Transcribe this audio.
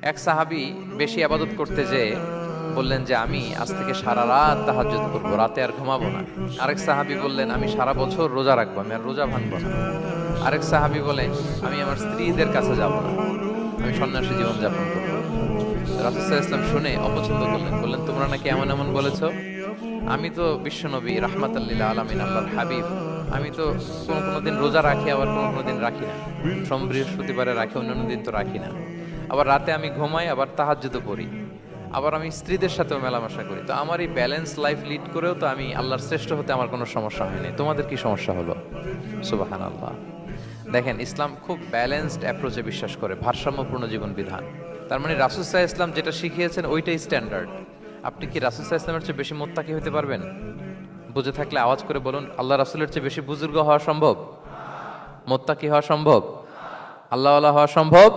এক সাহাবী বেশি আবাদত করতে যেয়ে বললেন যে আমি আজ থেকে সারা রাত তাহাজ্জুদ করবো, রাতে আর ঘুমাবো না। আরেক সাহাবী বললেন আমি সারা বছর রোজা রাখবো, আমি আর রোজা ভাঙবো না। আরেক সাহাবী বলে আমি আমার স্ত্রীদের কাছে যাব না, আমি সন্ন্যাসী জীবন যাপন করবো। রাসূল সাল্লাল্লাহু আলাইহি ওয়াসাল্লাম শুনে অপছন্দ করলেন, বললেন তোমরা নাকি এমন এমন বলেছো, আমি তো বিশ্বনবী রাহমাতাল লিল আলামিন, আল্লাহর হাবিব, আমি তো কোনো কোনো দিন রোজা রাখি, আবার কোনো কোনো দিন রাখি না। সোম বৃহস্পতিবারে রাখি, অন্যান্য দিন তো রাখি না। আবার রাতে আমি ঘুমাই, আবার তাহাজ্জুদও পড়ি, আবার আমি স্ত্রীদের সাথেও মেলামেশা করি। তো আমার এই ব্যালেন্স লাইফ লিড করেও তো আমি আল্লাহর শ্রেষ্ঠ হতে আমার কোনো সমস্যা হয়নি, তোমাদের কি সমস্যা হলো? সুবহানাল্লাহ। দেখেন, ইসলাম খুব ব্যালেন্সড অ্যাপ্রোচে বিশ্বাস করে, ভারসাম্যপূর্ণ জীবন বিধান। তার মানে রাসূল সাল্লাল্লাহু আলাইহি ওয়াসাল্লাম যেটা শিখিয়েছেন ওইটাই স্ট্যান্ডার্ড। আপনি কি রাসূল সাল্লাল্লাহু আলাইহি ওয়াসাল্লামের চেয়ে বেশি মুত্তাকি হতে পারবেন? বুঝে থাকলে আওয়াজ করে বলুন, আল্লাহ রাসূলের চেয়ে বেশি বুজুর্গ হওয়া সম্ভব? মুত্তাকি হওয়া সম্ভব? আল্লাহওয়ালা হওয়া সম্ভব?